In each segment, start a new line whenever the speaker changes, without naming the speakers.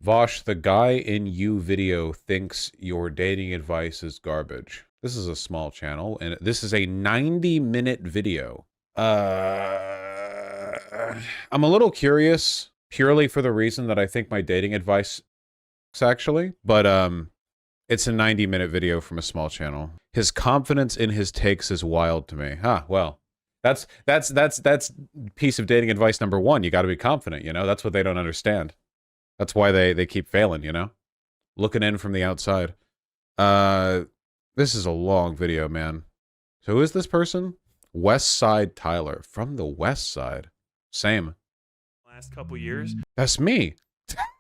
Vaush, the guy in you video thinks your dating advice is garbage. This is a small channel, and this is a 90-minute video. I'm a little curious, purely for the reason that I think my dating advice sucks, actually, but it's a 90-minute video from a small channel. His confidence in his takes is wild to me. Huh, well, that's piece of dating advice number one. You got to be confident, you know? That's what they don't understand. That's why they keep failing, you know? Looking in from the outside. This is a long video, man. So who is this person? West Side Tyler. From the West Side. Same.
Last couple years.
That's me.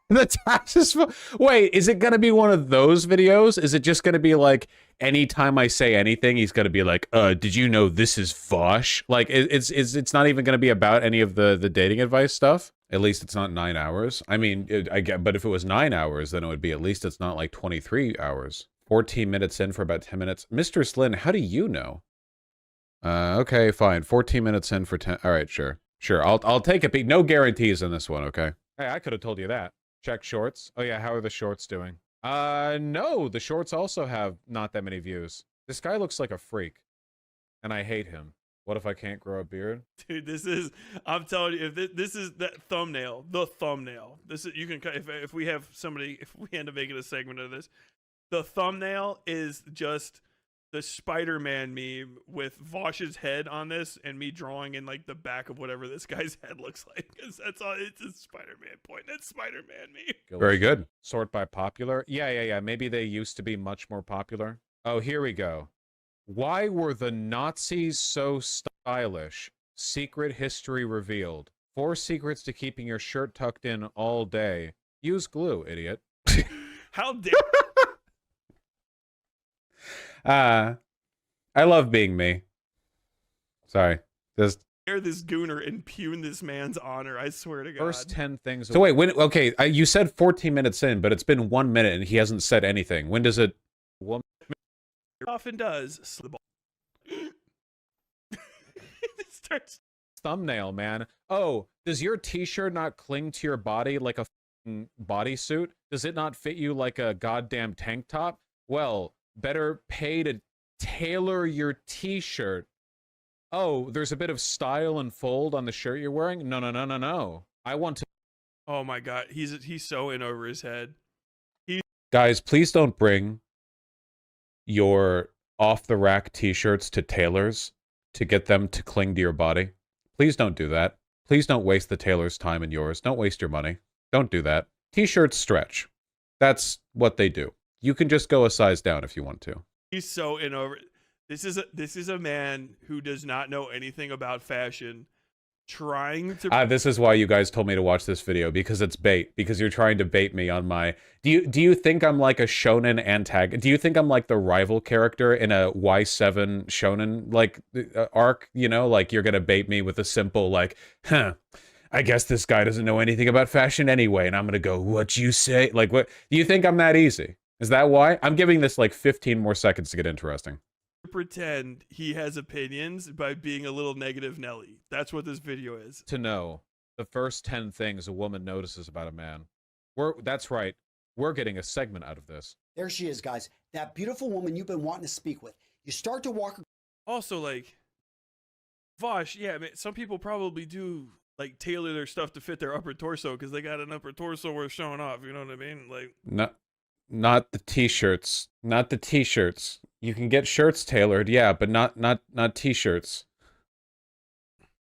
The taxes. Wait, is it gonna be one of those videos? Is it just gonna be like anytime I say anything, he's gonna be like, did you know this is Vaush? Like, it's not even gonna be about any of the dating advice stuff. At least it's not 9 hours. I mean, I get, but if it was 9 hours, then it would be at least it's not like 23 hours. 14 minutes in for about 10 minutes. Mr. Slyn, how do you know? Okay, fine. 14 minutes in for 10. All right, sure. Sure, I'll take a peek. No guarantees in this one, okay? Hey, I could have told you that. Check shorts. Oh yeah, how are the shorts doing? No, the shorts also have not that many views. This guy looks like a freak, and I hate him. What if I can't grow a beard?
Dude, this is, I'm telling you, if this is that thumbnail, the thumbnail. This is, you can, if we have somebody, if we end up making a segment of this, the thumbnail is just the Spider-Man meme with Vaush's head on this and me drawing in like the back of whatever this guy's head looks like. That's all, it's a Spider-Man point. That's Spider-Man meme.
Very good. Sort by popular. Yeah. Maybe they used to be much more popular. Oh, here we go. Why were the Nazis so stylish? Secret history revealed. 4 secrets to keeping your shirt tucked in all day. Use glue, idiot.
How dare
I love being me. Sorry. Just
this gooner impugn this man's honor, I swear to God.
first 10 things. So wait, when, okay, you said 14 minutes in, but it's been 1 minute and he hasn't said anything. When does it...
often does. So the ball. It starts.
Thumbnail, man. Oh, does your t-shirt not cling to your body like a bodysuit? Does it not fit you like a goddamn tank top? Well, better pay to tailor your t-shirt. Oh, there's a bit of style and fold on the shirt you're wearing? No. I want to...
Oh my God, he's so in over his head.
Guys, please don't bring your off-the-rack t-shirts to tailors to get them to cling to your body. Please don't do that. Please don't waste the tailor's time and yours. Don't waste your money. Don't do that. T-shirts stretch. That's what they do. You can just go a size down if you want to.
He's so in over. This is a man who does not know anything about fashion, trying to.
This is why you guys told me to watch this video, because it's bait. Because you're trying to bait me on my. Do you think I'm like a shonen antagonist? Do you think I'm like the rival character in a Y7 shonen like arc? You know, like you're gonna bait me with a simple like, huh? I guess this guy doesn't know anything about fashion anyway, and I'm gonna go, what you say? Like, what? Do you think I'm that easy? Is that why? I'm giving this like 15 more seconds to get interesting.
Pretend he has opinions by being a little negative Nelly. That's what this video is.
To know the first 10 things a woman notices about a man. That's right. We're getting a segment out of this.
There she is, guys. That beautiful woman you've been wanting to speak with. You start to walk.
Also, like, Vaush, yeah, I mean, some people probably do like tailor their stuff to fit their upper torso because they got an upper torso worth showing off. You know what I mean? Like,
not the t-shirts. Not the t-shirts. You can get shirts tailored, yeah, but not t-shirts.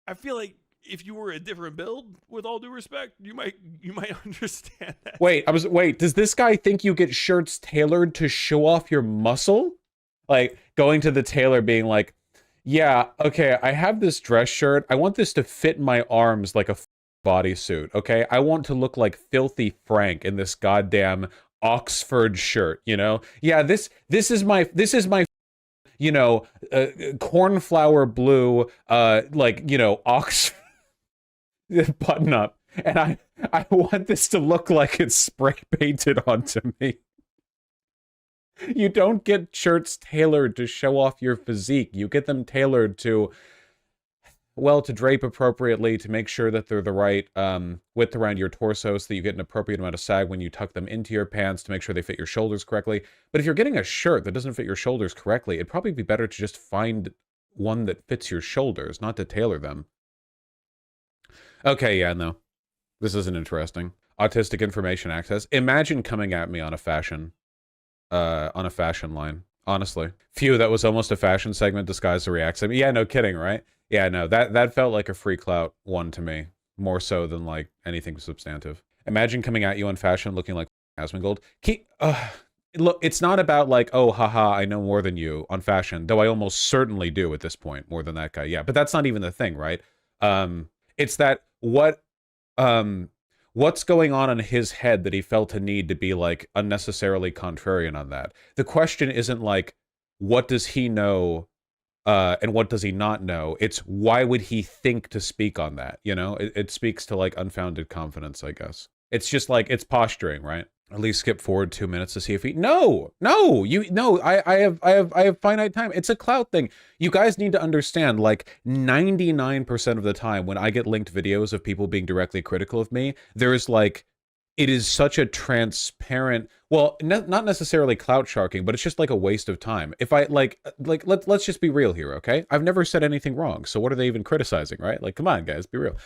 I feel like if you were a different build, with all due respect, you might understand that.
Wait, does this guy think you get shirts tailored to show off your muscle? Like going to the tailor being like, yeah, okay, I have this dress shirt. I want this to fit my arms like a bodysuit, okay? I want to look like Filthy Frank in this goddamn Oxford shirt, you know? Yeah, this is my you know, cornflower blue like, you know, Oxford button up, and I want this to look like it's spray painted onto me. You don't get shirts tailored to show off your physique. You get them tailored to well, to drape appropriately, to make sure that they're the right width around your torso so that you get an appropriate amount of sag when you tuck them into your pants to make sure they fit your shoulders correctly. But if you're getting a shirt that doesn't fit your shoulders correctly, it'd probably be better to just find one that fits your shoulders, not to tailor them. Okay, yeah, no. This isn't interesting. Autistic information access. Imagine coming at me on a fashion line. Honestly. Phew, that was almost a fashion segment disguised as a react segment. Yeah, no kidding, right? Yeah, no, that felt like a free clout one to me. More so than, like, anything substantive. Imagine coming at you on fashion looking like Asmongold. Look, it's not about, like, oh, haha, I know more than you on fashion. Though I almost certainly do at this point, more than that guy. Yeah, but that's not even the thing, right? It's that what's going on in his head that he felt a need to be, like, unnecessarily contrarian on that? The question isn't, like, what does he know, and what does he not know? It's why would he think to speak on that, you know? It speaks to, like, unfounded confidence, I guess. It's just, like, it's posturing, right? At least skip forward 2 minutes to see if he... No! I have finite time. It's a clout thing. You guys need to understand, like, 99% of the time when I get linked videos of people being directly critical of me, there is, like, it is such a transparent... Well, not necessarily clout sharking, but it's just, like, a waste of time. If I, let's just be real here, okay? I've never said anything wrong, so what are they even criticizing, right? Like, come on, guys, be real.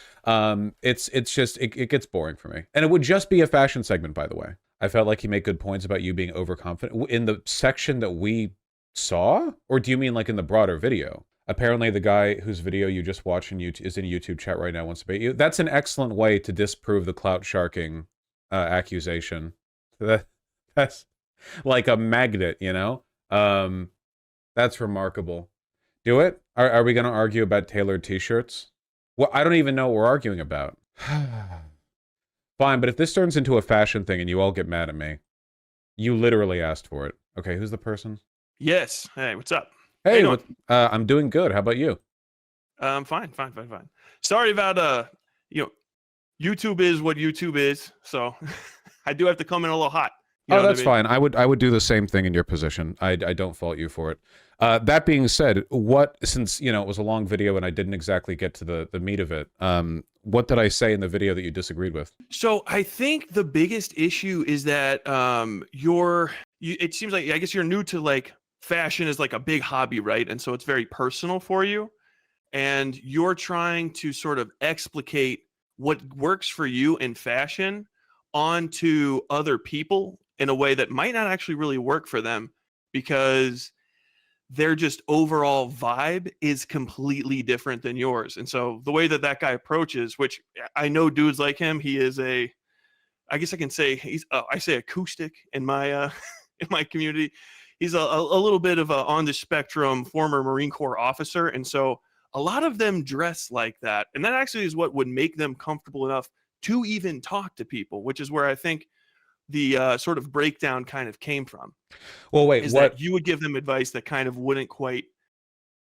It's just, it gets boring for me. And it would just be a fashion segment, by the way. I felt like he made good points about you being overconfident. In the section that we saw? Or do you mean, like, in the broader video? Apparently, the guy whose video you just watched is in a YouTube chat right now wants to bait you. That's an excellent way to disprove the clout sharking accusation. That's like a magnet, you know? That's remarkable. Do it? Are we going to argue about tailored t-shirts? Well, I don't even know what we're arguing about. Fine, but if this turns into a fashion thing and you all get mad at me, you literally asked for it. Okay, who's the person?
Yes. Hey, what's up?
Hey, I'm doing good. How about you?
Fine. Sorry about YouTube is what YouTube is, so I do have to come in a little hot.
Oh, that's fine. I would do the same thing in your position. I don't fault you for it. That being said, since, you know, it was a long video and I didn't exactly get to the meat of it, what did I say in the video that you disagreed with?
So I think the biggest issue is that it seems like, I guess you're new to, like, fashion is like a big hobby, right? And so it's very personal for you. And you're trying to sort of explicate what works for you in fashion onto other people in a way that might not actually really work for them, because their just overall vibe is completely different than yours. And so the way that guy approaches, which I know dudes like him, he is I guess I can say I say acoustic in my in my community. He's a little bit of a on the spectrum former Marine Corps officer. And so a lot of them dress like that. And that actually is what would make them comfortable enough to even talk to people, which is where I think the sort of breakdown kind of came from.
Well, wait,
is that you would give them advice that kind of wouldn't quite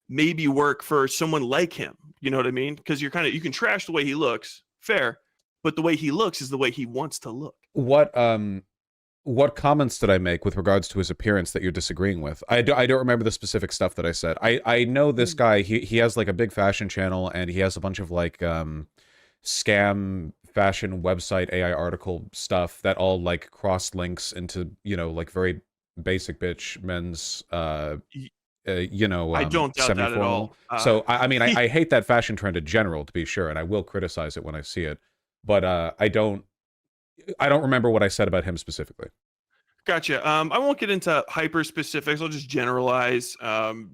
maybe work for someone like him. You know what I mean? Because you can trash the way he looks, fair, but the way he looks is the way he wants to look.
What comments did I make with regards to his appearance that you're disagreeing with? I don't remember the specific stuff that I said. I know this guy, he has, like, a big fashion channel, and he has a bunch of, like, scam fashion website AI article stuff that all, like, cross links into, you know, like, very basic bitch men's you know,
I don't doubt that at all.
So I mean, I hate that fashion trend in general, to be sure, and I will criticize it when I see it, but I don't remember what I said about him specifically.
Gotcha. I won't get into hyper specifics. I'll just generalize.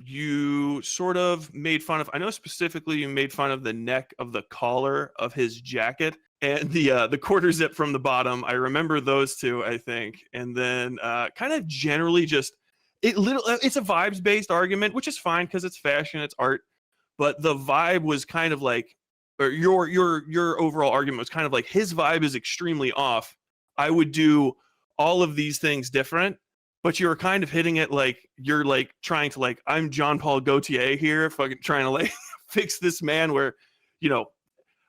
You sort of made fun of, I know specifically you made fun of the neck of the collar of his jacket and the quarter zip from the bottom. I remember those two, I think. And then kind of generally just, it's a vibes based argument, which is fine because it's fashion, it's art. But the vibe was kind of like, or your overall argument was kind of like, his vibe is extremely off. I would do all of these things different, but you're kind of hitting it like you're like trying to, like, I'm John Paul Gaultier here, fucking trying to, like, fix this man, where, you know,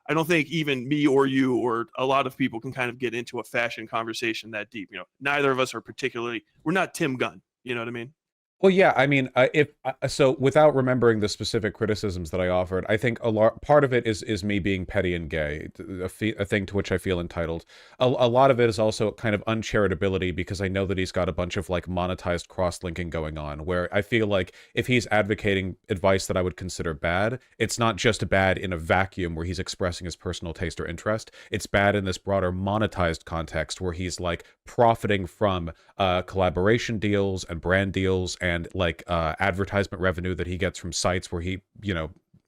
I don't think even me or you or a lot of people can kind of get into a fashion conversation that deep. You know, neither of us are particularly, we're not Tim Gunn. You know what I mean?
Well, yeah, I mean, if so, without remembering the specific criticisms that I offered, I think part of it is me being petty and gay, a thing to which I feel entitled. A lot of it is also kind of uncharitability because I know that he's got a bunch of like monetized cross-linking going on, where I feel like if he's advocating advice that I would consider bad, it's not just bad in a vacuum where he's expressing his personal taste or interest. It's bad in this broader monetized context where he's like profiting from collaboration deals and brand deals and like advertisement revenue that he gets from sites where he,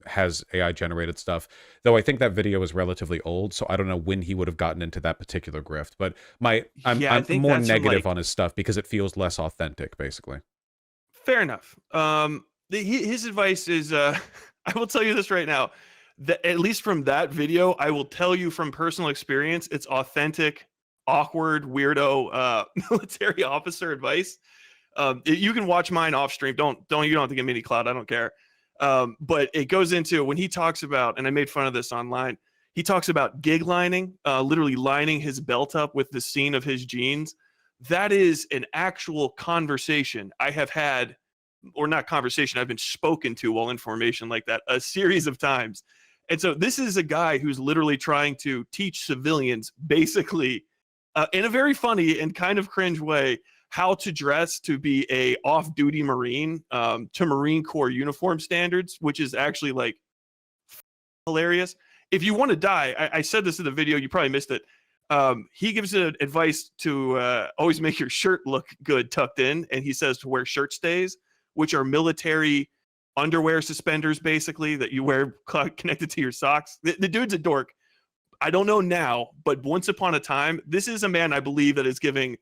has AI generated stuff. Though I think that video is relatively old, so I don't know when he would have gotten into that particular grift. But
Yeah, I
I'm
think
more
that's from
negative
like
on his stuff because it feels less authentic, basically.
fair enough. His advice is I will tell you this right now. That at least from that video, I will tell you from personal experience, it's authentic, awkward, weirdo military officer advice. You can watch mine off stream. You don't have to give me any clout. I don't care. But it goes into when he talks about, and I made fun of this online. He talks about gig lining, literally lining his belt up with the seam of his jeans. That is an actual conversation I have had, or not conversation, I've been spoken to while in formation like that a series of times. And so this is a guy who's literally trying to teach civilians, basically, in a very funny and kind of cringe way, how to dress to be a off-duty Marine, to Marine Corps uniform standards, which is actually like hilarious. If you want to die, I said this in the video, you probably missed it. He gives advice to always make your shirt look good tucked in, and he says to wear shirt stays, which are military underwear suspenders, basically, that you wear connected to your socks. The dude's a dork. I don't know now, but once upon a time, this is a man I believe that is giving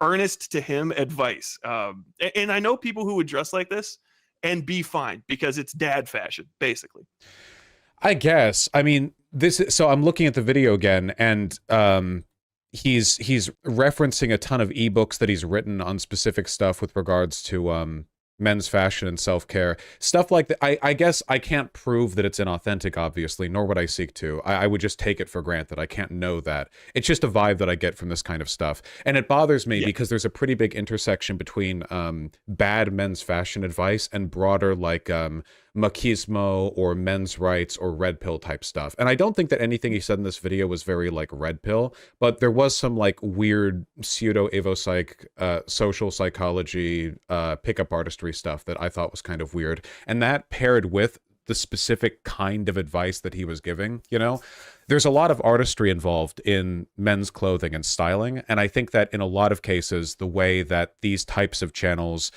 earnest to him advice. And I know people who would dress like this and be fine because it's dad fashion, basically.
I guess. I mean, so I'm looking at the video again, and he's referencing a ton of ebooks that he's written on specific stuff with regards to men's fashion and self-care, stuff like that. I guess I can't prove that it's inauthentic, obviously, nor would I seek to. I would just take it for granted. I can't know that. It's just a vibe that I get from this kind of stuff. And it bothers me because there's a pretty big intersection between bad men's fashion advice and broader, like, machismo or men's rights or red pill type stuff. And I don't think that anything he said in this video was very like red pill, but there was some like weird pseudo avopsych, social psychology, pickup artistry stuff that I thought was kind of weird. And that paired with the specific kind of advice that he was giving, there's a lot of artistry involved in men's clothing and styling. And I think that in a lot of cases, the way that these types of channels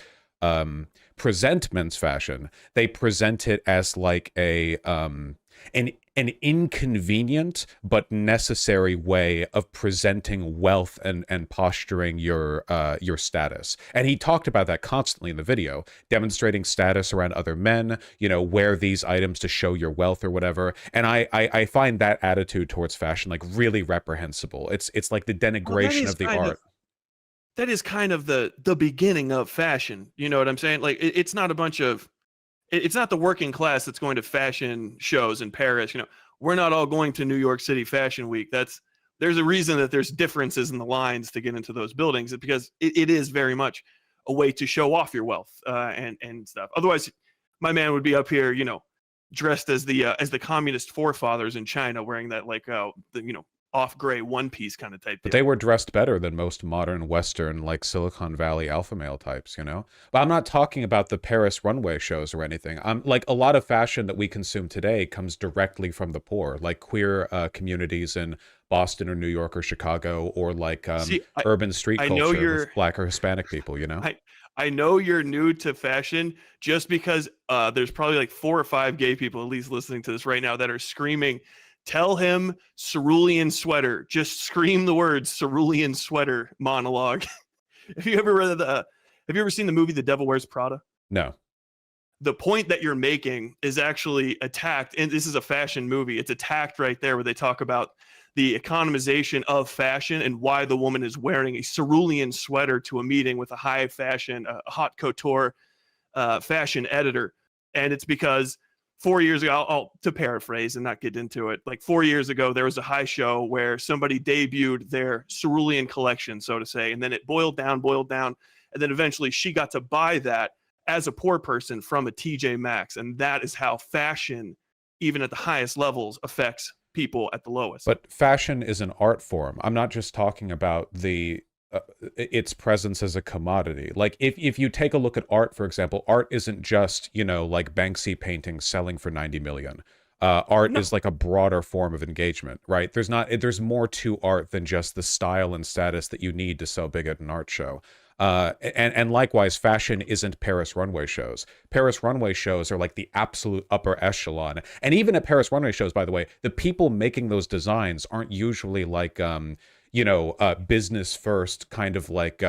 present men's fashion, they present it as like an inconvenient but necessary way of presenting wealth and posturing your status. And he talked about that constantly in the video, demonstrating status around other men, wear these items to show your wealth or whatever. And I find that attitude towards fashion like really reprehensible. It's like the denigration of the art.
That is kind of the beginning of fashion. You know what I'm saying? Like it's not a bunch of, it's not the working class that's going to fashion shows in Paris. We're not all going to New York City Fashion Week. There's a reason that there's differences in the lines to get into those buildings, because it is very much a way to show off your wealth and stuff. Otherwise, my man would be up here, dressed as the communist forefathers in China, wearing that like off gray one piece kind of type.
But they were dressed better than most modern Western, like Silicon Valley alpha male types, But I'm not talking about the Paris runway shows or anything. I'm like, a lot of fashion that we consume today comes directly from the poor, like queer communities in Boston or New York or Chicago, or like urban street culture with Black or Hispanic people,
I know you're new to fashion just because there's probably like 4 or 5 gay people at least listening to this right now that are screaming, tell him cerulean sweater. Just scream the words cerulean sweater monologue. Have you ever seen the movie The Devil Wears Prada?
No.
The point that you're making is actually attacked, and this is a fashion movie. It's attacked right there where they talk about the economization of fashion and why the woman is wearing a cerulean sweater to a meeting with a high fashion, haute couture fashion editor. And it's because 4 years ago, to paraphrase and not get into it, like 4 years ago, there was a high show where somebody debuted their cerulean collection, so to say, and then it boiled down, and then eventually she got to buy that as a poor person from a TJ Maxx, and that is how fashion, even at the highest levels, affects people at the lowest.
But fashion is an art form. I'm not just talking about its presence as a commodity. Like if you take a look at art, for example, art isn't just, you know, like Banksy paintings selling for 90 million. Art is like a broader form of engagement, right? There's more to art than just the style and status that you need to sell big at an art show. And likewise, fashion isn't Paris runway shows. Paris runway shows are like the absolute upper echelon. And even at Paris runway shows, by the way, the people making those designs aren't usually like, business first kind of like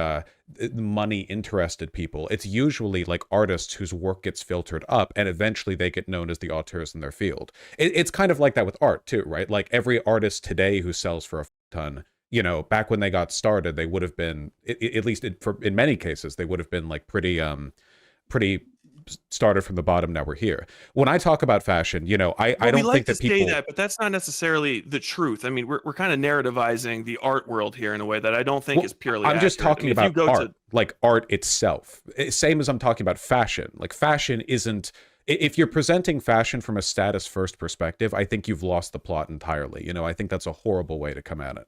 money interested people. It's usually like artists whose work gets filtered up and eventually they get known as the auteurs in their field. It's kind of like that with art too, right? Like every artist today who sells for a ton, you know, back when they got started, they would have been, at least in many cases, they would have been like pretty started from the bottom. Now we're here. When I talk about fashion, you know, I don't think that people
say that, but that's not necessarily the truth. I mean, we're kind of narrativizing the art world here in a way that I don't think is purely
I'm just
accurate.
talking about art, like art itself. Same as I'm talking about fashion. Like fashion isn't, if you're presenting fashion from a status first perspective, I think you've lost the plot entirely. You know, I think that's a horrible way to come at it.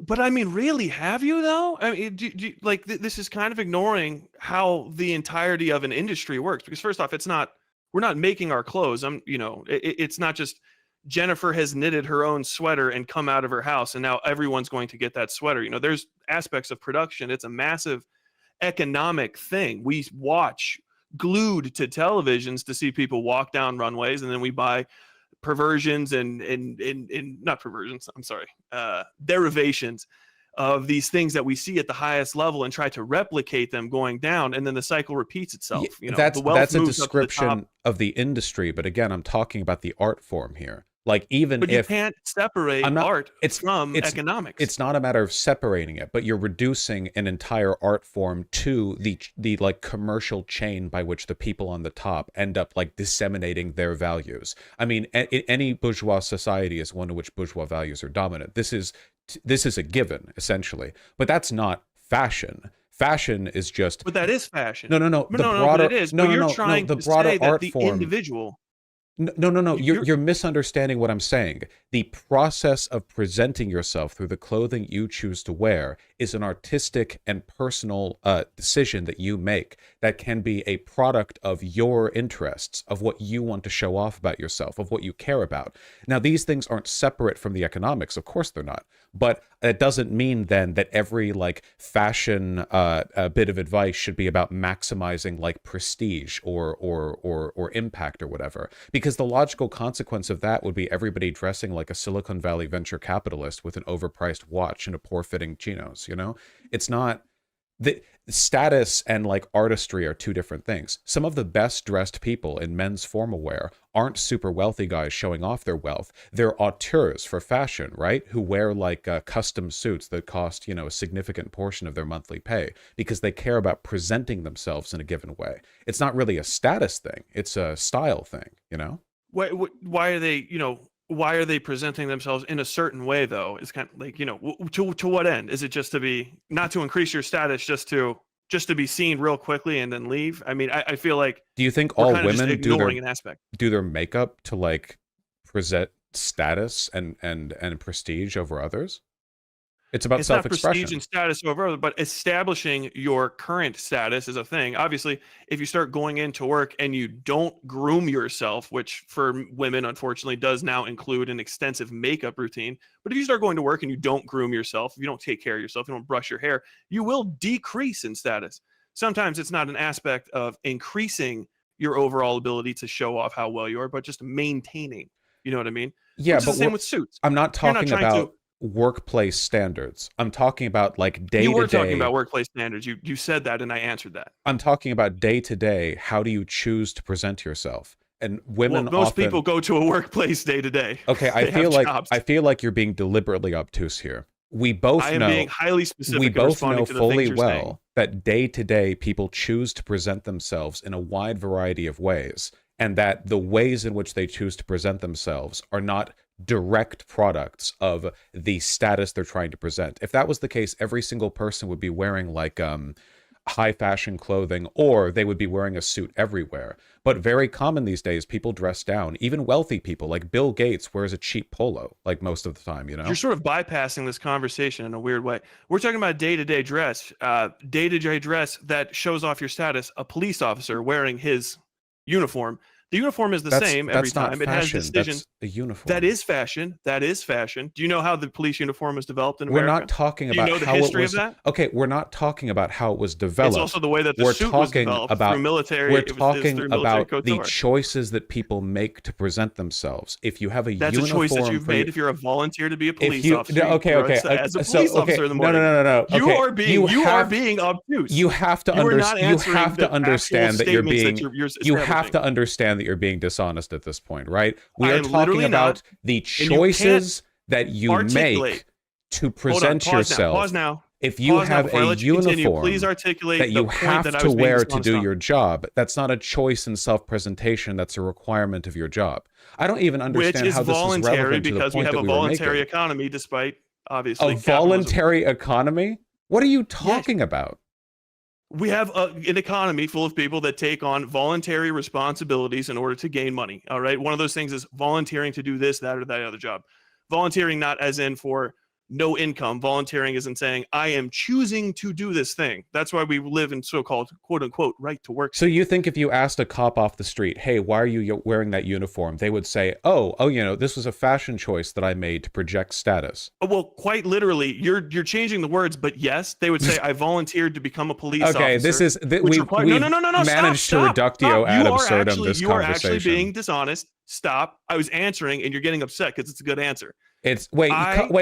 But I mean, really, have you though? I mean, like this is kind of ignoring how the entirety of an industry works. Because first off, we're not making our clothes. It's not just Jennifer has knitted her own sweater and come out of her house, and now everyone's going to get that sweater. You know, there's aspects of production. It's a massive economic thing. We watch glued to televisions to see people walk down runways, and then we buy perversions and not perversions, I'm sorry, derivations of these things that we see at the highest level and try to replicate them going down, and then the cycle repeats itself. You know,
that's a description of the industry, but again, I'm talking about the art form here. Like even
but
if
you can't separate art from economics.
It's not a matter of separating it, but you're reducing an entire art form to the like commercial chain by which the people on the top end up like disseminating their values. I mean, any bourgeois society is one in which bourgeois values are dominant. This is a given essentially, but that's not fashion. Fashion is just.
But that is fashion.
No.
The broader, it is.
No,
but
you're
trying
the
to
broader
say
art
that the
form.
Individual.
No. You're misunderstanding what I'm saying. The process of presenting yourself through the clothing you choose to wear is an artistic and personal decision that you make that can be a product of your interests, of what you want to show off about yourself, of what you care about. Now, these things aren't separate from the economics. Of course they're not. But it doesn't mean then that every like fashion bit of advice should be about maximizing like prestige or impact or whatever. Because the logical consequence of that would be everybody dressing like a Silicon Valley venture capitalist with an overpriced watch and a poor-fitting chinos, you know? It's not... The status and like artistry are two different things. Some of the best dressed people in men's formal wear aren't super wealthy guys showing off their wealth. They're auteurs for fashion, right? Who wear like custom suits that cost, you know, a significant portion of their monthly pay because they care about presenting themselves in a given way. It's not really a status thing. It's a style thing, you know?
Why are they, you know, why are they presenting themselves in a certain way though? It's kind of like, you know, to what end? Is it just to be, not to increase your status, just to be seen real quickly and then leave? I mean, I feel like,
do you think all women
do
their makeup to like present status and prestige over others? It's about self-expression.
Not prestige and status over, but establishing your current status is a thing. Obviously, if you start going into work and you don't groom yourself, which for women, unfortunately, does now include an extensive makeup routine. But if you start going to work and you don't groom yourself, if you don't take care of yourself, you don't brush your hair, you will decrease in status. Sometimes it's not an aspect of increasing your overall ability to show off how well you are, but just maintaining. You know what I mean?
Yeah,
but the same with suits.
I'm not talking about workplace standards. I'm talking about like day-to-day.
You were talking about workplace standards. You said that and I answered that.
I'm talking about day-to-day. How do you choose to present yourself? And women
most people go to a workplace day-to-day.
Okay, I feel like you're being deliberately obtuse here. We both know. I am
being highly specific.
We both know fully well that day-to-day people choose to present themselves in a wide variety of ways, and that the ways in which they choose to present themselves are not direct products of the status they're trying to present. If that was the case, every single person would be wearing like high fashion clothing, or they would be wearing a suit everywhere. But very common these days, people dress down. Even wealthy people, like Bill Gates, wears a cheap polo, like most of the time, you know?
You're sort of bypassing this conversation in a weird way. We're talking about day-to-day dress, day-to-day dress that shows off your status. A police officer wearing his uniform. The uniform is the same every
not
time. It has
fashion.
decisions.
That's a uniform.
That is fashion. That is fashion. Do you know how the police uniform was developed in
We're
America?
not talking
Do you
about
know the
how it
history
was.
of that?
Okay, we're not talking about how it was developed.
It's also the way that the
We're
suit was
talking
developed
about
through military.
we're
it was
talking
through military
about the
couture.
choices that people make to present themselves. If you have a
That's a
uniform
choice that you've
for
made
you-
if you're a volunteer to be a
if
police
you
officer.
okay,
You're
okay,
as a
so,
police
okay,
officer in the morning.
no.
You
Okay,
are being you are being obtuse.
You have to
You are not
understand. You
answering
have
the
to understand
actual
that you're
statements
being.
that you're
You have
establishing.
to understand that you're being dishonest at this point, right? We
I
are
am
talking
literally
about
not,
the
and you can't
choices that you
articulate.
make to
Hold on,
present
pause
yourself.
Now, pause now.
If you
Pause now
have
before I
a
let you continue.
uniform
Please articulate
that you
the point
have
that I
to
was being
wear to
dishonest
do
on.
your job, that's not a choice in self-presentation. That's a requirement of your job. I don't even understand
Which is
how this is
voluntary
relevant to the
because we
point
have
that
a
we were
voluntary
making.
economy, despite obviously
A
capitalism.
voluntary economy? What are you talking about?
We have an economy full of people that take on voluntary responsibilities in order to gain money. All right. One of those things is volunteering to do this, that, or that other job. Volunteering, not as in for no income. Volunteering is in saying, I am choosing to do this thing. That's why we live in so-called quote unquote right to work.
So you think if you asked a cop off the street, hey, why are you wearing that uniform? They would say, oh, you know, this was a fashion choice that I made to project status.
Well, quite literally, you're changing the words, but yes, they would say, I volunteered to become a police officer.
Okay, this is we've managed to reductio ad absurdum this
You are
conversation.
actually being dishonest. Stop. I was answering, and you're getting upset because it's a good answer.
It's wait,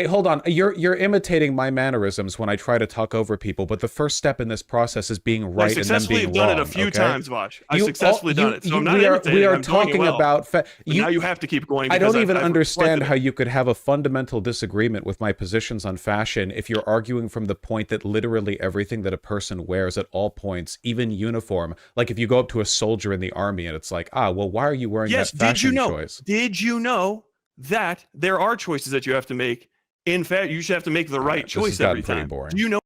hold on. You're imitating my mannerisms when I try to talk over people, but the first step in this process is being right and then being wrong.
I've successfully done it a few times, Vaush. I've successfully done it. So I'm not imitating.
We are
I'm doing
talking
it well.
about.
Now you have to keep going.
I don't even
I've
understand how
reflected it.
you could have a fundamental disagreement with my positions on fashion if you're arguing from the point that literally everything that a person wears at all points, even uniform, like if you go up to a soldier in the army and it's like, well, why are you wearing that fashion choice?
Did you know that there are choices that you have to make? In fact, you should have to make the right choice every time.
Boring.
Do you know?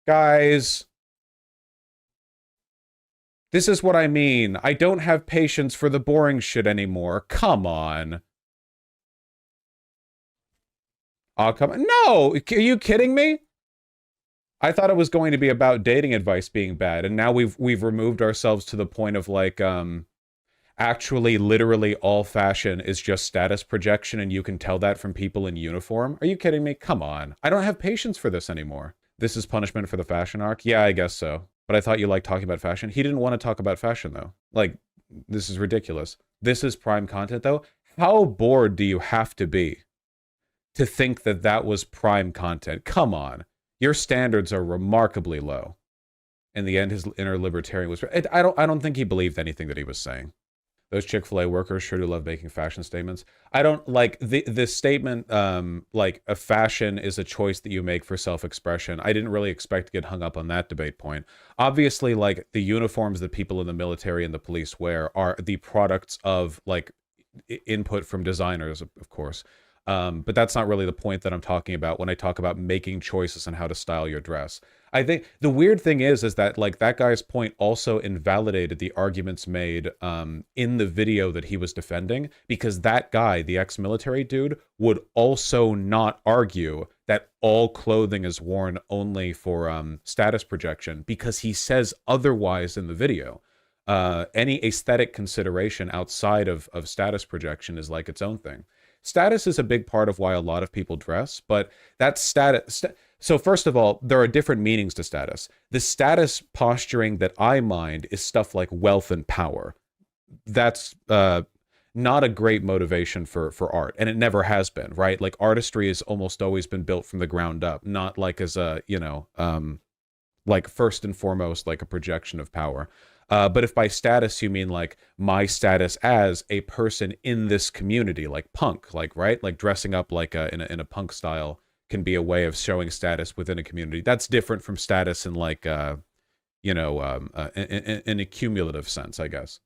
Guys, this is what I mean. I don't have patience for the boring shit anymore. Come on. Oh, come on. No! Are you kidding me? I thought it was going to be about dating advice being bad, and now we've removed ourselves to the point of like, actually, literally all fashion is just status projection, and you can tell that from people in uniform? Are you kidding me? Come on. I don't have patience for this anymore. This is punishment for the fashion arc? Yeah, I guess so. But I thought you liked talking about fashion. He didn't want to talk about fashion, though. Like, this is ridiculous. This is prime content, though. How bored do you have to be to think that that was prime content? Come on. Your standards are remarkably low. In the end, his inner libertarian was... I don't think he believed anything that he was saying. Those Chick-fil-A workers sure do love making fashion statements. I don't like the statement, like a fashion is a choice that you make for self-expression. I didn't really expect to get hung up on that debate point. Obviously, like the uniforms that people in the military and the police wear are the products of like input from designers, of course. But that's not really the point that I'm talking about when I talk about making choices on how to style your dress. I think the weird thing is that like that guy's point also invalidated the arguments made in the video that he was defending, because that guy, the ex-military dude, would also not argue that all clothing is worn only for status projection, because he says otherwise in the video. Any aesthetic consideration outside of status projection is like its own thing. Status is a big part of why a lot of people dress, but that status... So first of all, there are different meanings to status. The status posturing that I mind is stuff like wealth and power. That's not a great motivation for art, and it never has been, right? Like artistry has almost always been built from the ground up, not like as a, you know, like first and foremost, like a projection of power. But if by status you mean like my status as a person in this community, like punk, like, right? Like dressing up like in a punk style can be a way of showing status within a community. That's different from status in like, you know, in a cumulative sense, I guess.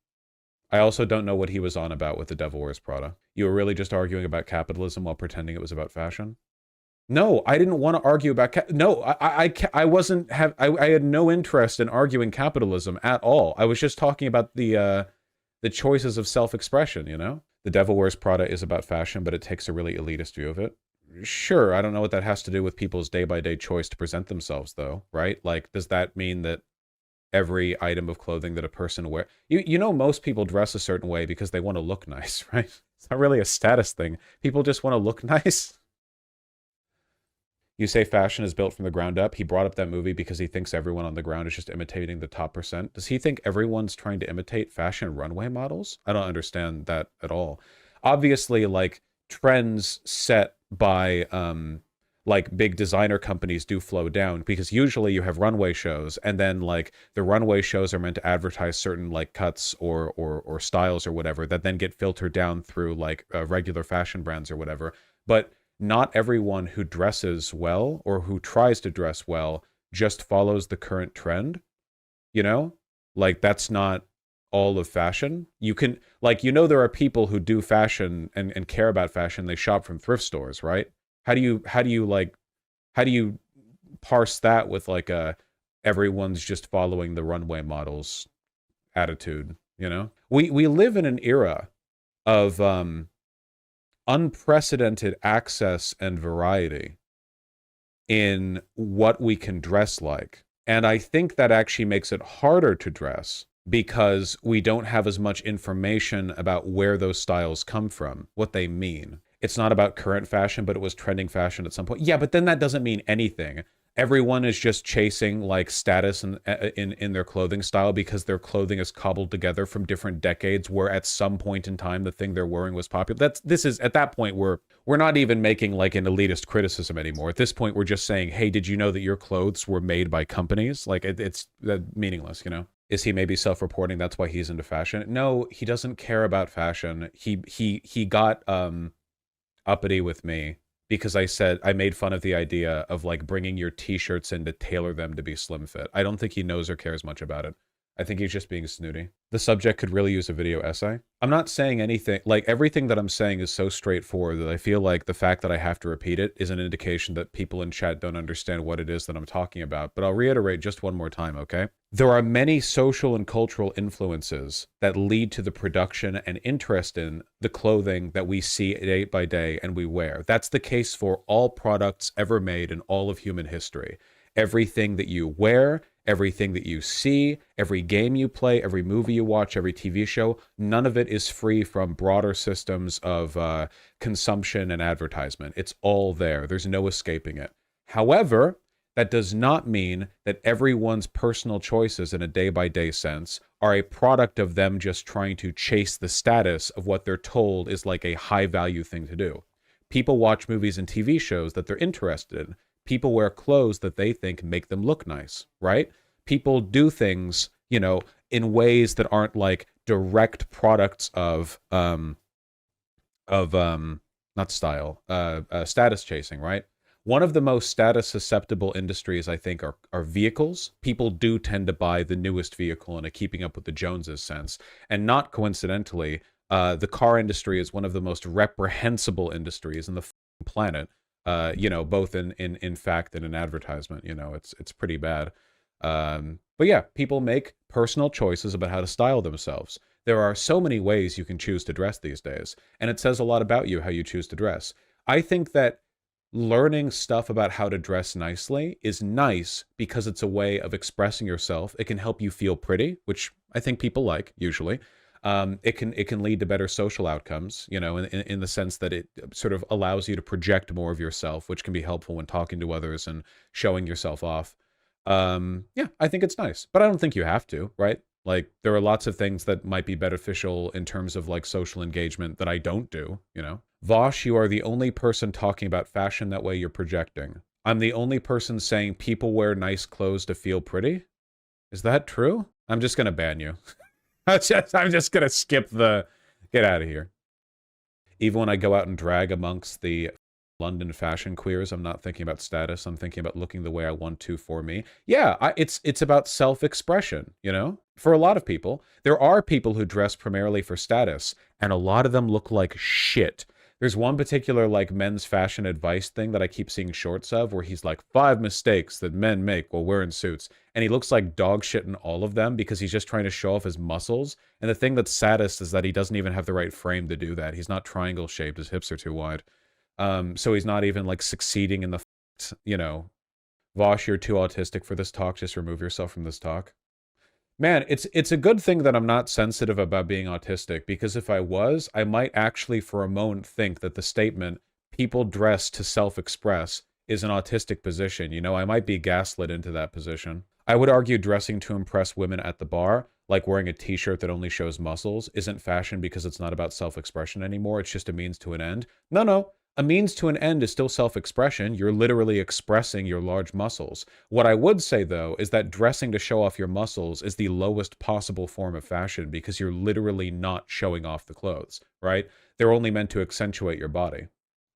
I also don't know what he was on about with The Devil Wears Prada. You were really just arguing about capitalism while pretending it was about fashion? No, I didn't want to argue about no, I wasn't I had no interest in arguing capitalism at all. I was just talking about the choices of self-expression, you know? The Devil Wears Prada is about fashion, but it takes a really elitist view of it. Sure, I don't know what that has to do with people's day-by-day choice to present themselves though, right? Like, does that mean that every item of clothing that a person wear, you know, most people dress a certain way because they want to look nice, right? It's not really a status thing. People just want to look nice. You say fashion is built from the ground up. He brought up that movie because he thinks everyone on the ground is just imitating the top percent. Does he think everyone's trying to imitate fashion runway models? I don't understand that at all. Obviously, like, trends set by like big designer companies do flow down, because usually you have runway shows, and then like the runway shows are meant to advertise certain like cuts or styles or whatever that then get filtered down through like regular fashion brands or whatever. But not everyone who dresses well or who tries to dress well just follows the current trend, you know? Like, that's not all of fashion. You can, like, you know, there are people who do fashion and care about fashion. They shop from thrift stores, right? How do you parse that with like a everyone's just following the runway models attitude, you know? We live in an era of unprecedented access and variety in what we can dress like. And I think that actually makes it harder to dress because we don't have as much information about where those styles come from, what they mean. It's not about current fashion, but it was trending fashion at some point. Yeah, but then that doesn't mean anything. Everyone is just chasing like status in their clothing style because their clothing is cobbled together from different decades where at some point in time the thing they're wearing was popular. This is at that point we're not even making like an elitist criticism anymore. At this point we're just saying, hey, did you know that your clothes were made by companies? Like it's meaningless, you know? Is he maybe self-reporting that's why he's into fashion? No, he doesn't care about fashion. He got uppity with me because I made fun of the idea of like bringing your t-shirts in to tailor them to be slim fit. I don't think he knows or cares much about it. I think he's just being snooty. The subject could really use a video essay. I'm not saying anything, like everything that I'm saying is so straightforward that I feel like the fact that I have to repeat it is an indication that people in chat don't understand what it is that I'm talking about. But I'll reiterate just one more time, okay? There are many social and cultural influences that lead to the production and interest in the clothing that we see day by day and we wear. That's the case for all products ever made in all of human history. Everything that you wear, everything that you see, every game you play, every movie you watch, every TV show, none of it is free from broader systems of consumption and advertisement. It's all there. There's no escaping it. However, that does not mean that everyone's personal choices in a day-by-day sense are a product of them just trying to chase the status of what they're told is like a high-value thing to do. People watch movies and TV shows that they're interested in. People wear clothes that they think make them look nice, right? People do things, you know, in ways that aren't like direct products of not style, status chasing, right? One of the most status susceptible industries, I think, are vehicles. People do tend to buy the newest vehicle in a keeping up with the Joneses sense. And not coincidentally, the car industry is one of the most reprehensible industries in the planet. You know, both in fact and in advertisement, you know, it's pretty bad. But yeah, people make personal choices about how to style themselves. There are so many ways you can choose to dress these days, and it says a lot about you how you choose to dress. I think that learning stuff about how to dress nicely is nice because it's a way of expressing yourself. It can help you feel pretty, which I think people like usually. It can lead to better social outcomes, you know, in the sense that it sort of allows you to project more of yourself, which can be helpful when talking to others and showing yourself off. Yeah, I think it's nice, but I don't think you have to, right? Like, there are lots of things that might be beneficial in terms of like social engagement that I don't do, you know? Vaush, you are the only person talking about fashion that way you're projecting. I'm the only person saying people wear nice clothes to feel pretty. Is that true? I'm just gonna ban you. I'm just gonna skip the get out of here. Even when I go out and drag amongst the London fashion queers, I'm not thinking about status. I'm thinking about looking the way I want to for me. Yeah, it's about self-expression, you know? For a lot of people, there are people who dress primarily for status, and a lot of them look like shit. There's one particular like men's fashion advice thing that I keep seeing shorts of where he's like 5 mistakes that men make while wearing suits. And he looks like dog shit in all of them because he's just trying to show off his muscles. And the thing that's saddest is that he doesn't even have the right frame to do that. He's not triangle shaped. His hips are too wide. So he's not even like succeeding in the, you know, Vaush, you're too autistic for this talk. Just remove yourself from this talk. Man, it's a good thing that I'm not sensitive about being autistic, because if I was, I might actually for a moment think that the statement, people dress to self-express, is an autistic position. You know, I might be gaslit into that position. I would argue dressing to impress women at the bar, like wearing a t-shirt that only shows muscles, isn't fashion because it's not about self-expression anymore. It's just a means to an end. No. A means to an end is still self-expression. You're literally expressing your large muscles. What I would say, though, is that dressing to show off your muscles is the lowest possible form of fashion because you're literally not showing off the clothes, right? They're only meant to accentuate your body.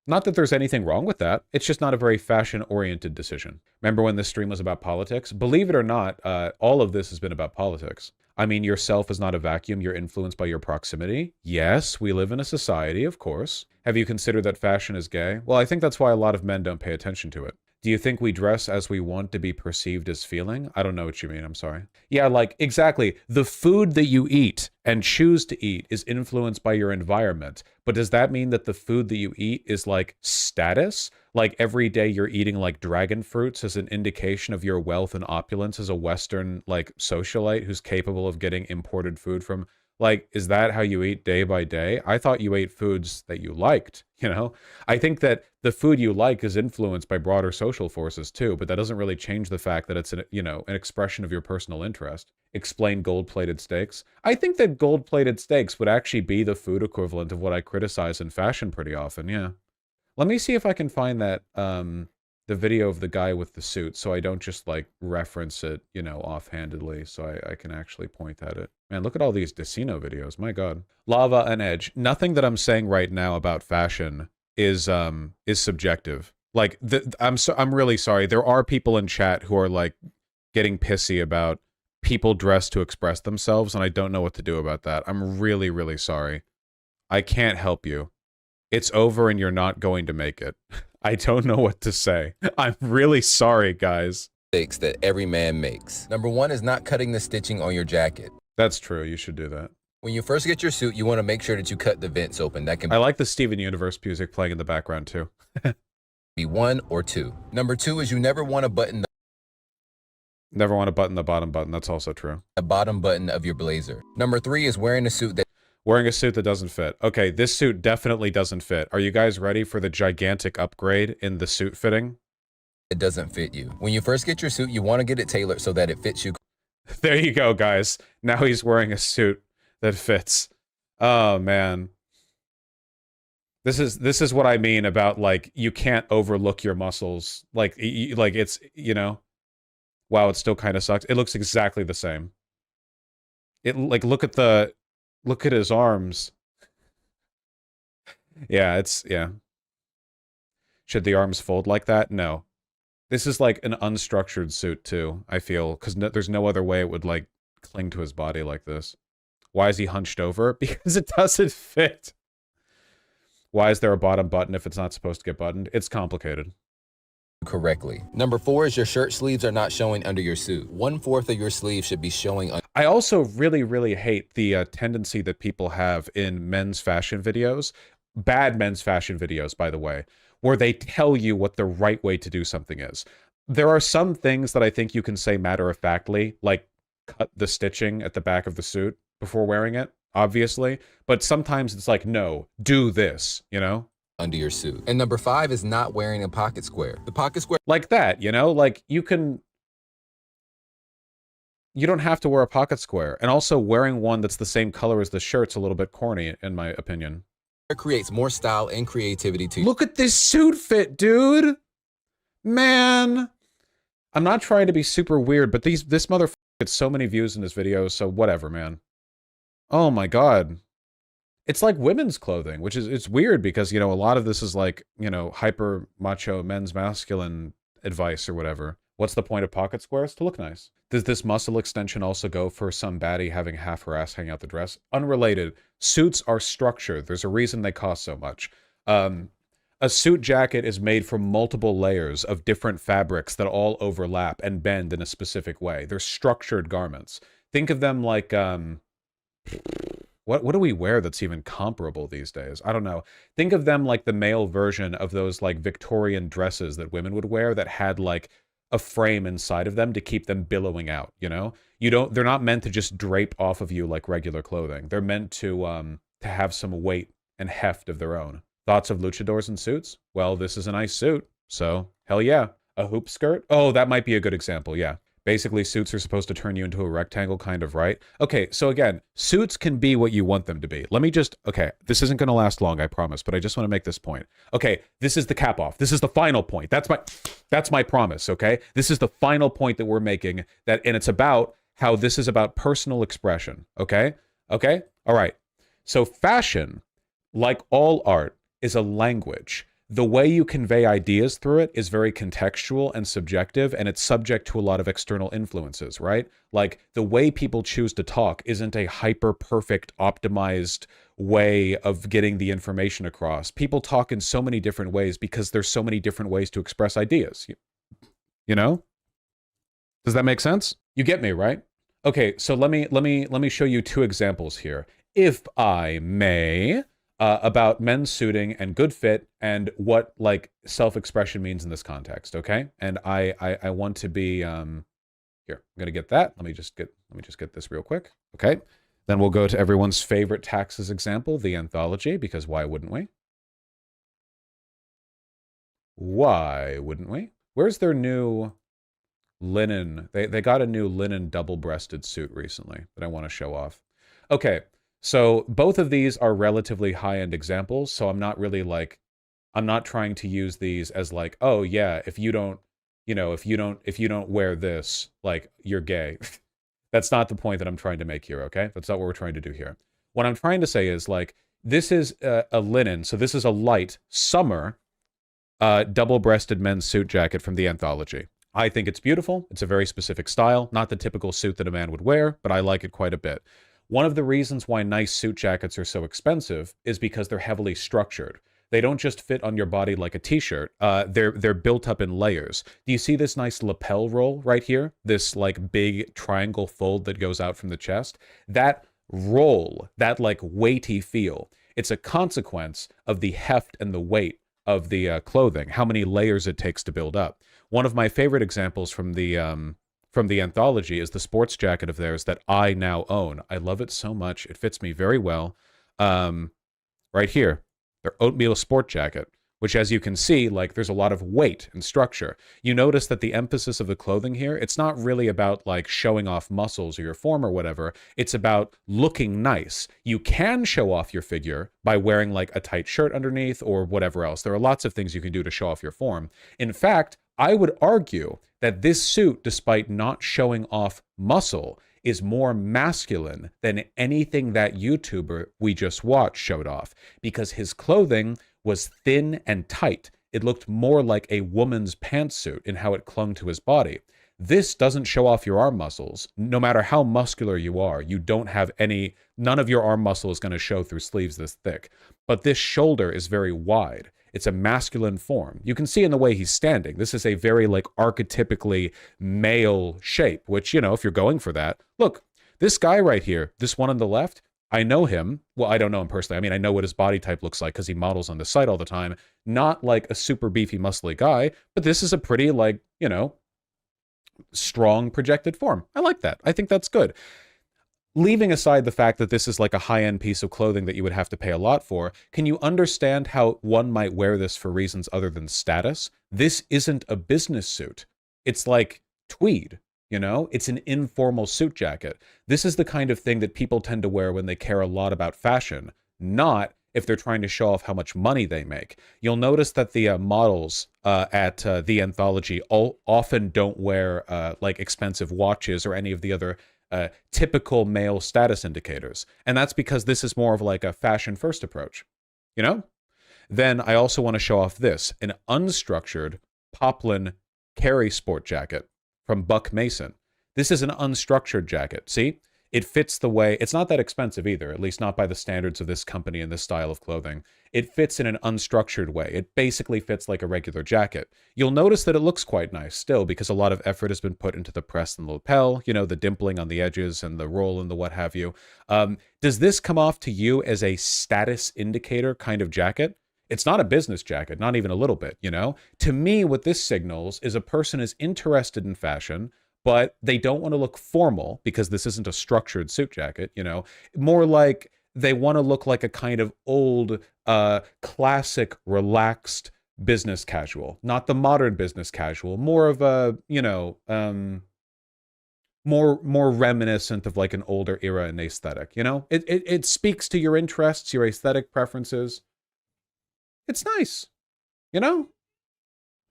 Not that there's anything wrong with that. It's just not a very fashion-oriented decision. Remember when this stream was about politics? Believe it or not, all of this has been about politics. I mean, yourself is not a vacuum. You're influenced by your proximity. Yes, we live in a society, of course. Have you considered that fashion is gay? Well, I think that's why a lot of men don't pay attention to it. Do you think we dress as we want to be perceived as feeling? I don't know what you mean, I'm sorry. Yeah, like, exactly. The food that you eat and choose to eat is influenced by your environment. But does that mean that the food that you eat is like status? Like every day you're eating like dragon fruits as an indication of your wealth and opulence as a Western like socialite who's capable of getting imported food from... Like, is that how you eat day by day? I thought you ate foods that you liked, you know? I think that the food you like is influenced by broader social forces too, but that doesn't really change the fact that it's, an, you know, an expression of your personal interest. Explain gold-plated steaks. I think that gold-plated steaks would actually be the food equivalent of what I criticize in fashion pretty often, yeah. Let me see if I can find that, the video of the guy with the suit, so I don't just like reference it, you know, offhandedly, so I can actually point at it. Man, look at all these Decino videos, my god. Lava and Edge. Nothing that I'm saying right now about fashion is subjective. Like, I'm really sorry. There are people in chat who are like getting pissy about people dressed to express themselves, and I don't know what to do about that. I'm really, really sorry. I can't help you. It's over and you're not going to make it. I don't know what to say. I'm really sorry, guys.
Mistakes that every man makes. Number one is not cutting the stitching on your jacket.
That's true. You should do that.
When you first get your suit, you want to make sure that you cut the vents open. That can
I like the Steven Universe music playing in the background, too.
be 1 or 2. Number 2 is you never want to button
Never want to button the bottom button. That's also true.
the bottom button of your blazer. Number 3 is wearing a suit that
Wearing a suit that doesn't fit. Okay, this suit definitely doesn't fit. Are you guys ready for the gigantic upgrade in the suit fitting?
doesn't fit you. When you first get your suit, you want to get it tailored so that it fits you.
There you go, guys. Now he's wearing a suit that fits. Oh, man. This is what I mean about, like, you can't overlook your muscles. Like, like it's, you know... Wow, it still kind of sucks. It looks exactly the same. It, like, look at his arms. Yeah, yeah. Should the arms fold like that? No. This is like an unstructured suit too, I feel, because there's no other way it would like cling to his body like this. Why is he hunched over? Because it doesn't fit. Why is there a bottom button if it's not supposed to get buttoned? It's complicated.
Correctly. Number 4 is your shirt sleeves are not showing under your suit. 1/4 of your sleeve should be showing under.
I also really, really hate the tendency that people have in men's fashion videos, bad men's fashion videos, by the way, where they tell you what the right way to do something is. There are some things that I think you can say matter-of-factly, like cut the stitching at the back of the suit before wearing it, obviously, but sometimes it's like, no, do this, you know?
Under your suit. And number 5 is not wearing a pocket square. The pocket square
like that, you know, like you don't have to wear a pocket square. And also wearing one that's the same color as the shirt's a little bit corny, in my opinion.
creates more style and creativity to you.
Look at this suit fit, dude. Man. I'm not trying to be super weird, but this motherfucker gets so many views in this video, so whatever, man. Oh my god. It's like women's clothing, which is, it's weird because, you know, a lot of this is like, you know, hyper macho men's masculine advice or whatever. What's the point of pocket squares? To look nice. Does this muscle extension also go for some baddie having half her ass hang out the dress? Unrelated. Suits are structured. There's a reason they cost so much. A suit jacket is made from multiple layers of different fabrics that all overlap and bend in a specific way. They're structured garments. Think of them like what do we wear that's even comparable these days? I don't know. Think of them like the male version of those like Victorian dresses that women would wear that had like a frame inside of them to keep them billowing out, you know? They're not meant to just drape off of you like regular clothing. They're meant to have some weight and heft of their own. Thoughts of luchadors and suits? Well, this is a nice suit, so hell yeah. A hoop skirt? Oh, that might be a good example, yeah. Basically, suits are supposed to turn you into a rectangle, kind of, right? Okay, so again, suits can be what you want them to be. Let me just, okay, this isn't going to last long, I promise, but I just want to make this point. Okay, this is the cap off. This is the final point. That's my promise, okay? This is the final point that we're making, and it's about how this is about personal expression, okay? Okay? All right. So fashion, like all art, is a language. The way you convey ideas through it is very contextual and subjective, and it's subject to a lot of external influences, right? Like, the way people choose to talk isn't a hyper-perfect, optimized way of getting the information across. People talk in so many different ways because there's so many different ways to express ideas. You know? Does that make sense? You get me, right? Okay, so let me show you two examples here, if I may. About men's suiting and good fit and what like self-expression means in this context, okay? And I want to be here. I'm gonna get that. Let me just get this real quick, okay? Then we'll go to everyone's favorite taxes example, the anthology, because why wouldn't we? Why wouldn't we? Where's their new linen? They got a new linen double-breasted suit recently that I want to show off. Okay. So both of these are relatively high-end examples, so I'm not really like, I'm not trying to use these as like, oh yeah, if you don't wear this, like, you're gay. That's not the point that I'm trying to make here, okay? That's not what we're trying to do here. What I'm trying to say is, like, this is a linen, so this is a light summer double-breasted men's suit jacket from the anthology. I think it's beautiful. It's a very specific style, not the typical suit that a man would wear, but I like it quite a bit. One of the reasons why nice suit jackets are so expensive is because they're heavily structured. They don't just fit on your body like a t-shirt. They're built up in layers. Do you see this nice lapel roll right here? This like big triangle fold that goes out from the chest? That roll, that like weighty feel, it's a consequence of the heft and the weight of the clothing, how many layers it takes to build up. One of my favorite examples from the anthology is the sports jacket of theirs that I now own. I love it so much. It fits me very well. Right here, their oatmeal sport jacket, which, as you can see, like, there's a lot of weight and structure. You notice that the emphasis of the clothing here, it's not really about like showing off muscles or your form or whatever. It's about looking nice. You can show off your figure by wearing like a tight shirt underneath or whatever else. There are lots of things you can do to show off your form. In fact, I would argue that this suit, despite not showing off muscle, is more masculine than anything that YouTuber we just watched showed off, because his clothing was thin and tight. It looked more like a woman's pantsuit in how it clung to his body. This doesn't show off your arm muscles. No matter how muscular you are, you don't have any, none of your arm muscle is going to show through sleeves this thick. But this shoulder is very wide. It's a masculine form. You can see in the way he's standing. This is a very like archetypically male shape, which, you know, if you're going for that, look, this guy right here, this one on the left, I know him. Well, I don't know him personally. I mean, I know what his body type looks like because he models on the site all the time. Not like a super beefy, muscly guy, but this is a pretty like, you know, strong projected form. I like that. I think that's good. Leaving aside the fact that this is like a high-end piece of clothing that you would have to pay a lot for, can you understand how one might wear this for reasons other than status? This isn't a business suit. It's like tweed, you know? It's an informal suit jacket. This is the kind of thing that people tend to wear when they care a lot about fashion, not if they're trying to show off how much money they make. You'll notice that the models at the anthology often don't wear like expensive watches or any of the other typical male status indicators. And that's because this is more of like a fashion first approach, you know? Then I also want to show off this, an unstructured poplin carry sport jacket from Buck Mason. This is an unstructured jacket. See, It fits the way, it's not that expensive either, at least not by the standards of this company and this style of clothing. It fits in an unstructured way. It basically fits like a regular jacket. You'll notice that it looks quite nice still because a lot of effort has been put into the press and the lapel, you know, the dimpling on the edges and the roll and the what have you. Does this come off to you as a status indicator kind of jacket? It's not a business jacket, not even a little bit, you know? To me, what this signals is a person is interested in fashion, but they don't want to look formal because this isn't a structured suit jacket, you know? More like they want to look like a kind of old, classic, relaxed business casual. Not the modern business casual, more of a, you know, more reminiscent of like an older era and aesthetic, you know? It speaks to your interests, your aesthetic preferences. It's nice, you know?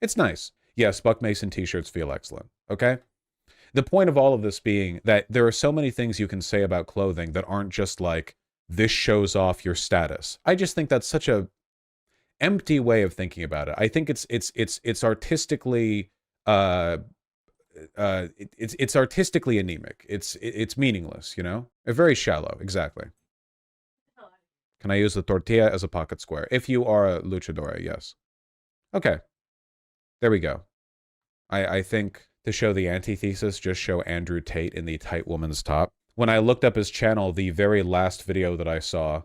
It's nice. Yes, Buck Mason t-shirts feel excellent, okay? The point of all of this being that there are so many things you can say about clothing that aren't just like, this shows off your status. I just think that's such a empty way of thinking about it. I think it's artistically it's artistically anemic. It's meaningless, you know? Very shallow, exactly. Can I use the tortilla as a pocket square? If you are a luchadora, yes. Okay. There we go. I think to show the antithesis, just show Andrew Tate in the tight woman's top. When I looked up his channel, the very last video that I saw,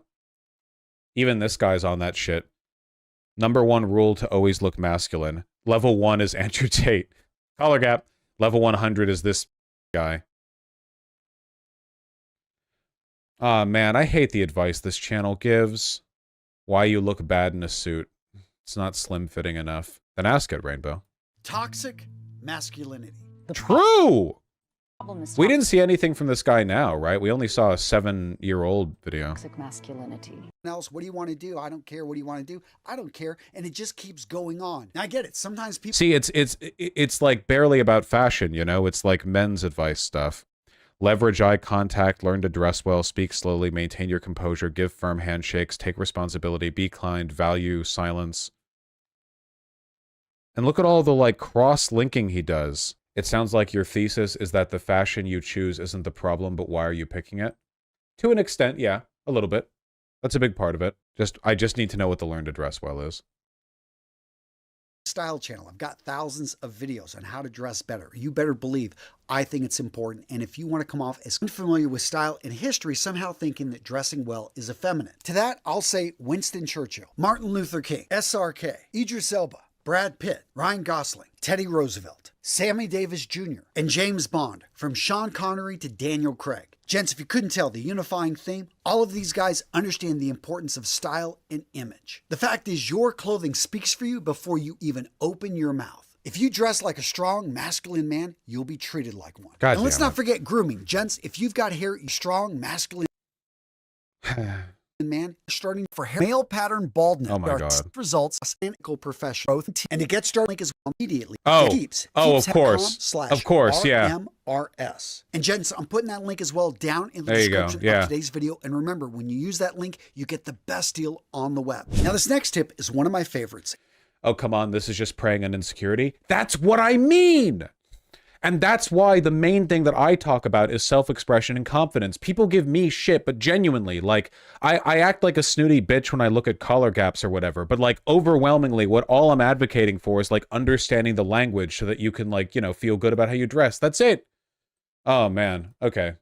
even this guy's on that shit. Number 1 rule to always look masculine. Level 1 is Andrew Tate. Collar gap. Level 100 is this guy. Ah, man, I hate the advice this channel gives. Why you look bad in a suit. It's not slim-fitting enough. Then ask it, Rainbow.
Toxic masculinity.
True! We didn't see anything from this guy now, right? We only saw a 7-year-old video.
Toxic masculinity.
Else, what do you want to do? I don't care. What do you want to do? I don't care. And it just keeps going on. Now, I get it. Sometimes people
See, it's like barely about fashion, you know? It's like men's advice stuff. Leverage eye contact, learn to dress well, speak slowly, maintain your composure, give firm handshakes, take responsibility, be kind, value silence. And look at all the like cross-linking he does. It sounds like your thesis is that the fashion you choose isn't the problem, but why are you picking it? To an extent, yeah, a little bit. That's a big part of it. I just need to know what the learn to dress well is.
style channel. I've got thousands of videos on how to dress better. You better believe I think it's important. And if you want to come off as unfamiliar with style and history, somehow thinking that dressing well is effeminate. To that, I'll say Winston Churchill, Martin Luther King, SRK, Idris Elba, Brad Pitt, Ryan Gosling, Teddy Roosevelt, Sammy Davis Jr., and James Bond, from Sean Connery to Daniel Craig. Gents, if you couldn't tell the unifying theme, all of these guys understand the importance of style and image. The fact is, your clothing speaks for you before you even open your mouth. If you dress like a strong, masculine man, you'll be treated like one.
God
and let's
damn
not forget grooming. Gents, if you've got hair, you strong, masculine man, starting for hair, male pattern baldness.
Oh my God.
Results, clinical professional growth, and to get started, link is immediately.
Oh,
Keeps
of course. Of course, yeah.
RMRS. And gents, I'm putting that link as well down in the
There you go,
description
yeah.
of today's video. And remember, when you use that link, you get the best deal on the web. Now, this next tip is one of my favorites.
Oh, come on, this is just preying on insecurity? That's what I mean! And that's why the main thing that I talk about is self-expression and confidence. People give me shit, but genuinely, like, I act like a snooty bitch when I look at collar gaps or whatever, but like, overwhelmingly, what all I'm advocating for is like understanding the language so that you can, like, you know, feel good about how you dress. That's it. Oh, man. Okay.